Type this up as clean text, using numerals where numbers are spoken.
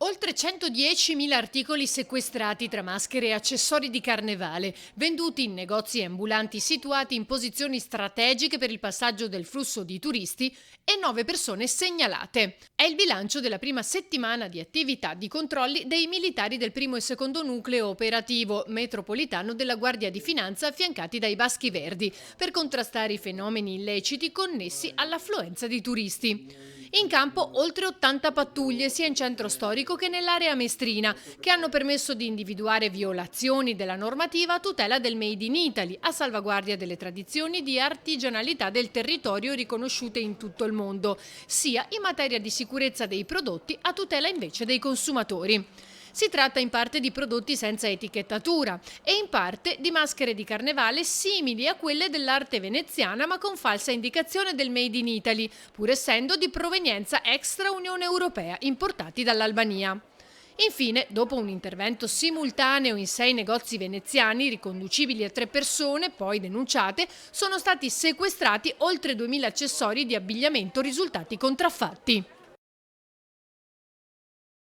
Oltre 110.000 articoli sequestrati tra maschere e accessori di carnevale, venduti in negozi e ambulanti situati in posizioni strategiche per il passaggio del flusso di turisti e 9 persone segnalate. È il bilancio della prima settimana di attività di controlli dei militari del primo e secondo nucleo operativo metropolitano della Guardia di Finanza affiancati dai Baschi Verdi per contrastare i fenomeni illeciti connessi all'affluenza di turisti. In campo oltre 80 pattuglie sia in centro storico che nell'area mestrina, che hanno permesso di individuare violazioni della normativa a tutela del Made in Italy, a salvaguardia delle tradizioni di artigianalità del territorio riconosciute in tutto il mondo, sia in materia di sicurezza dei prodotti a tutela invece dei consumatori. Si tratta in parte di prodotti senza etichettatura e in parte di maschere di carnevale simili a quelle dell'arte veneziana ma con falsa indicazione del Made in Italy, pur essendo di provenienza extra Unione Europea, importati dall'Albania. Infine, dopo un intervento simultaneo in 6 negozi veneziani riconducibili a 3 persone, poi denunciate, sono stati sequestrati oltre 2.000 accessori di abbigliamento risultati contraffatti.